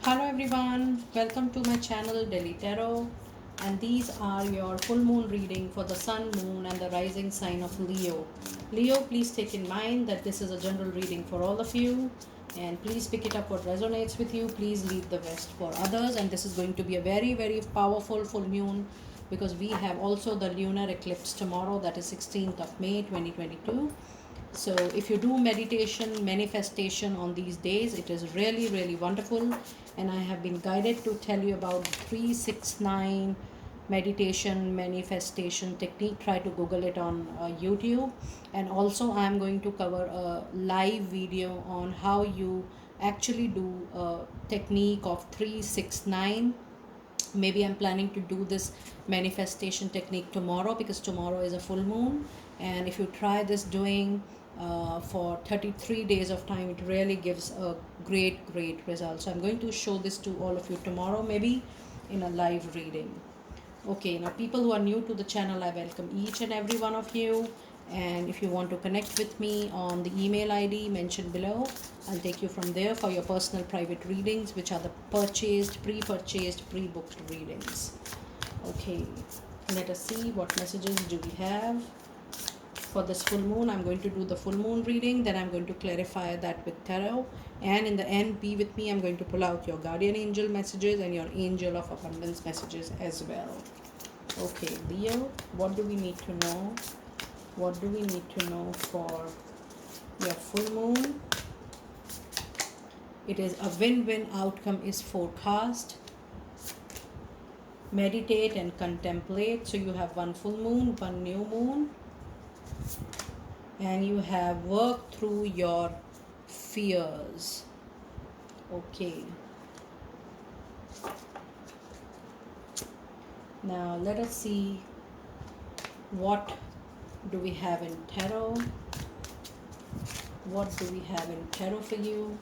Hello everyone, welcome to my channel Delhi Tarot, and these are your full moon reading for the sun, moon and the rising sign of Leo. Leo, please take in mind that this is a general reading for all of you, and please pick it up what resonates with you. Please leave the rest for others, and this is going to be a very powerful full moon because we have also the lunar eclipse tomorrow, that is 16th of May 2022. So if you do meditation, manifestation on these days, it is really wonderful. And I have been guided to tell you about 369 meditation manifestation technique. Try to Google it on YouTube. And also I am going to cover a live video on how you actually do a technique of 369. Maybe I'm planning to do this manifestation technique tomorrow because tomorrow is a full moon, and if you try this doing for 33 days of time, it really gives a great result. So I'm going to show this to all of you tomorrow, maybe in a live reading. Okay, now people who are new to the channel, I welcome each and every one of you. And if you want to connect with me on the email ID mentioned below, I'll take you from there for your personal private readings, which are the pre-purchased, pre-booked readings. Okay, let us see what messages do we have for this full moon. I'm going to do the full moon reading, then I'm going to clarify that with tarot, and in the end, be with me. I'm going to pull out your guardian angel messages and your angel of abundance messages as well. Okay, Leo, what do we need to know? What do we need to know for your full moon? It is a win-win outcome is forecast. Meditate and contemplate. So you have one full moon, one new moon, and you have worked through your fears. Okay. Now let us see what do we have in tarot. What do we have in tarot for you?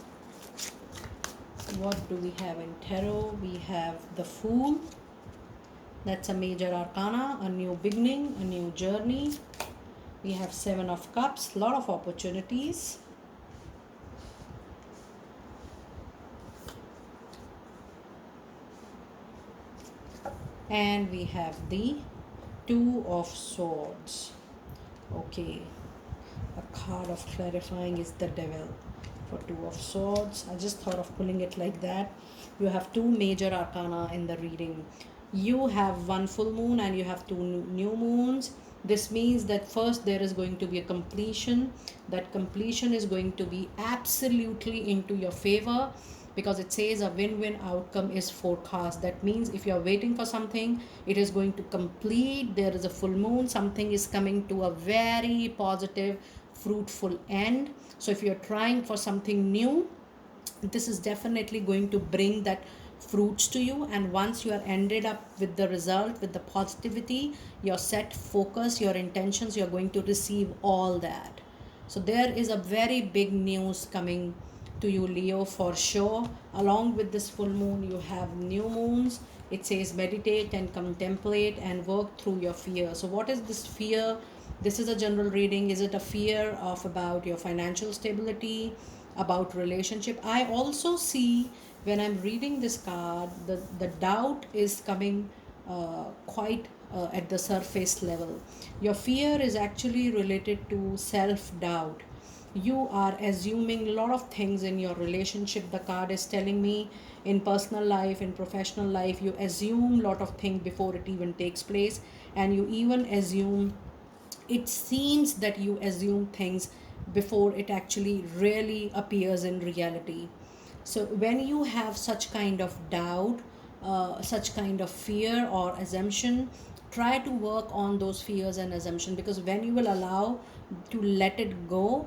What do we have in tarot? We have the Fool. That's a major arcana, a new beginning, a new journey. We have Seven of Cups, lot of opportunities. And we have the Two of Swords. Okay, a card of clarifying is the Devil for Two of Swords. I just thought of pulling it like that. You have two major arcana in the reading. You have one full moon and you have two new moons. This means that first there is going to be a completion. That completion is going to be absolutely into your favor, because it says a win-win outcome is forecast. That means if you are waiting for something, it is going to complete. There is a full moon, something is coming to a very positive, fruitful end. So if you're trying for something new, this is definitely going to bring that fruits to you. And once you are ended up with the result, with the positivity, your set focus, your intentions, you're going to receive all that. So there is a very big news coming to you, Leo, for sure. Along with this full moon, you have new moons. It says meditate and contemplate and work through your fear. So what is this fear? This is a general reading. Is it a fear of about your financial stability, about relationship? I also see when I'm reading this card, the doubt is coming quite at the surface level. Your fear is actually related to self-doubt. You are assuming a lot of things in your relationship. The card is telling me in personal life, in professional life, you assume a lot of things before it even takes place, and you even assume, it seems that you assume things before it actually really appears in reality. So when you have such kind of doubt, such kind of fear or assumption, try to work on those fears and assumption, because when you will allow to let it go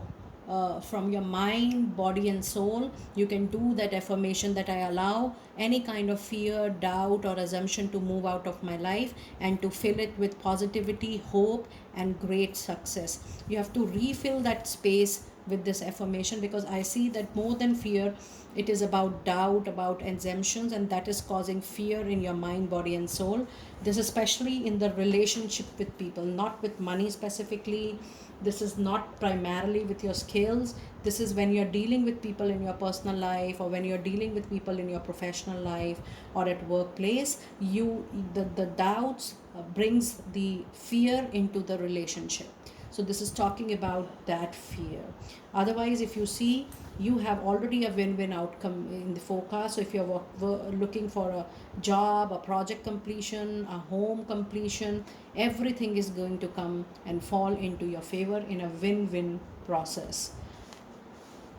from your mind, body and soul, you can do that affirmation that I allow any kind of fear, doubt or assumption to move out of my life, and to fill it with positivity, hope and great success. You have to refill that space with this affirmation, because I see that more than fear, it is about doubt, about assumptions, and that is causing fear in your mind, body and soul. This especially in the relationship with people, not with money specifically, This is not primarily with your skills. This is when you're dealing with people in your personal life, or when you're dealing with people in your professional life or at workplace. The doubts brings the fear into the relationship. So this is talking about that fear. Otherwise, if you see, you have already a win-win outcome in the forecast. So if you're looking for a job, a project completion, a home completion, everything is going to come and fall into your favor in a win-win process.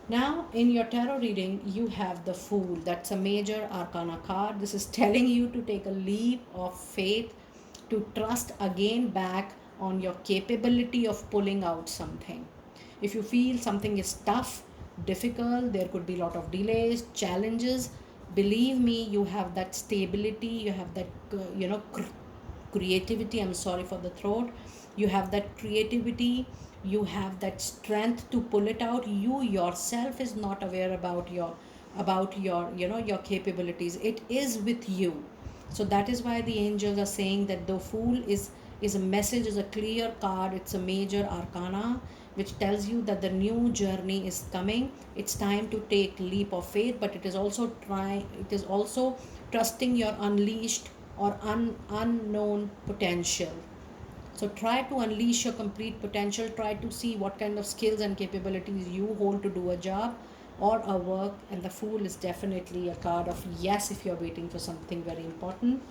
Now, in your tarot reading, you have the Fool. That's a major arcana card. This is telling you to take a leap of faith, to trust again back on your capability of pulling out something. If you feel something is tough, difficult, there could be a lot of delays, challenges, believe me, you have that stability, you have that, creativity. I'm sorry for the throat. You have that creativity, you have that strength to pull it out. You yourself is not aware about your your capabilities. It is with you. So that is why the angels are saying that the Fool is a message, is a clear card. It's a major arcana which tells you that the new journey is coming. It's time to take leap of faith, but it is also trusting your unleashed or unknown potential. So try to unleash your complete potential. Try to see what kind of skills and capabilities you hold to do a job or a work. And the Fool is definitely a card of yes if you're waiting for something very important.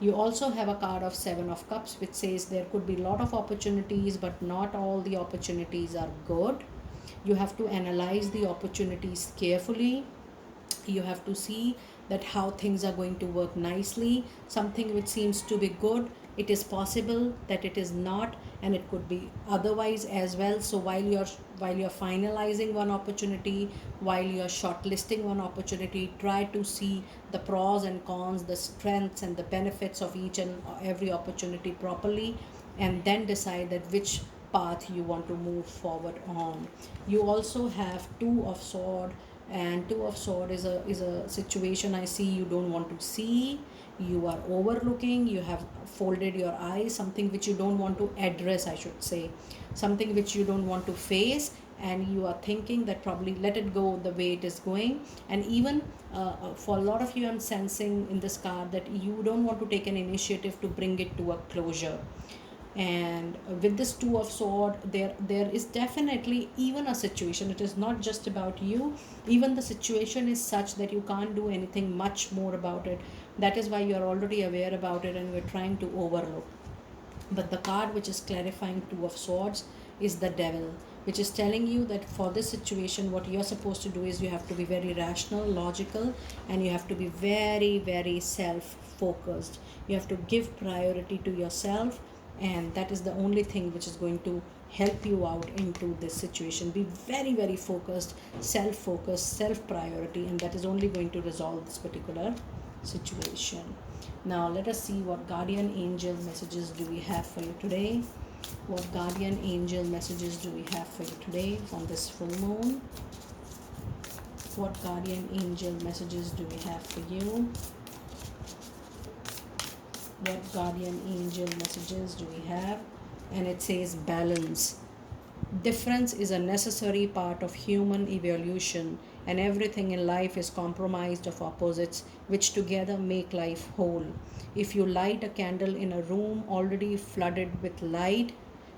You also have a card of Seven of Cups, which says there could be a lot of opportunities, but not all the opportunities are good. You have to analyze the opportunities carefully. You have to see that how things are going to work nicely. Something which seems to be good, it is possible that it is not, and it could be otherwise as well. So while you're finalizing one opportunity, while you're shortlisting one opportunity, try to see the pros and cons, the strengths and the benefits of each and every opportunity properly, and then decide that which path you want to move forward on. You also have Two of Sword, and Two of Sword is a situation I see you don't want to see. You are overlooking, you have folded your eyes, something which you don't want to address, I should say, something which you don't want to face, and you are thinking that probably let it go the way it is going. And even for a lot of you, I'm sensing in this card that you don't want to take an initiative to bring it to a closure. And with this Two of Sword, there is definitely even a situation, it is not just about you, even the situation is such that you can't do anything much more about it. That is why you are already aware about it and we're trying to overlook. But the card which is clarifying Two of Swords is the Devil, which is telling you that for this situation, what you're supposed to do is you have to be very rational, logical, and you have to be very, very self focused. You have to give priority to yourself, and that is the only thing which is going to help you out into this situation. Be very, very focused, self priority, and that is only going to resolve this particular situation. Now let us see what guardian angel messages do we have for you today. What guardian angel messages do we have for you today on this full moon? What guardian angel messages do we have for you? What guardian angel messages do we have? And it says balance. Difference is a necessary part of human evolution, and everything in life is comprised of opposites which together make life whole. If you light a candle in a room already flooded with light,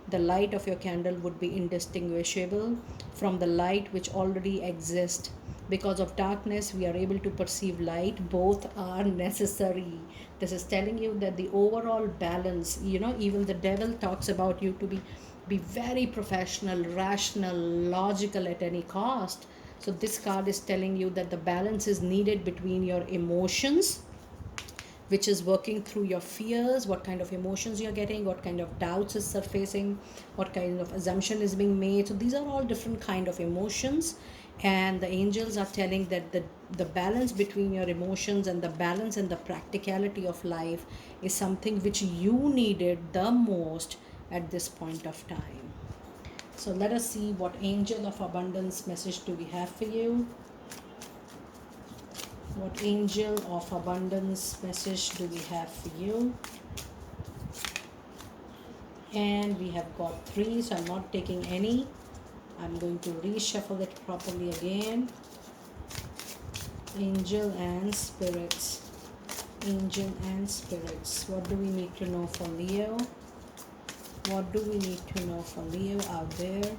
the light of your candle would be indistinguishable from the light which already exists. Because of darkness, we are able to perceive light. Both are necessary. This is telling you that the overall balance, even the Devil talks about you to be very professional, rational, logical at any cost. So this card is telling you that the balance is needed between your emotions, which is working through your fears, what kind of emotions you're getting, what kind of doubts is surfacing, what kind of assumption is being made. So these are all different kind of emotions, and the angels are telling that the balance between your emotions and the balance and the practicality of life is something which you needed the most at this point of time. So let us see what angel of abundance message do we have for you. What angel of abundance message do we have for you? And we have got 3, so I'm not taking any. I'm going to reshuffle it properly again. Angel and spirits. Angel and spirits. What do we need to know for Leo? What do we need to know for Leo out there?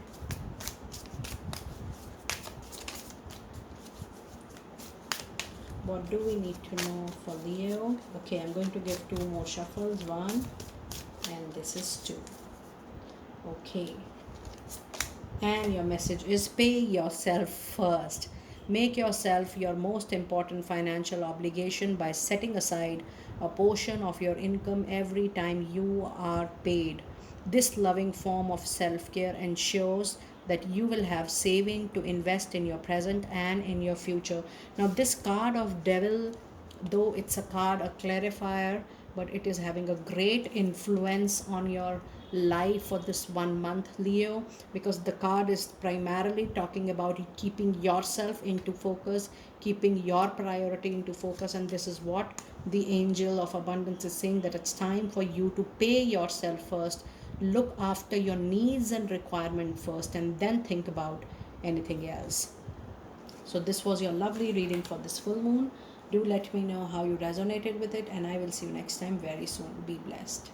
What do we need to know for Leo? Okay, I'm going to give 2 more shuffles. 1 and this is 2. Okay. And your message is pay yourself first. Make yourself your most important financial obligation by setting aside a portion of your income every time you are paid. This loving form of self care ensures that you will have saving to invest in your present and in your future. Now, this card of Devil, though it's a card, a clarifier, but it is having a great influence on your life for this 1 month, Leo, because the card is primarily talking about keeping yourself into focus, keeping your priority into focus. And this is what the angel of abundance is saying, that it's time for you to pay yourself first, look after your needs and requirement first, and then think about anything else. So this was your lovely reading for this full moon. Do let me know how you resonated with it, and I will see you next time very soon. Be blessed.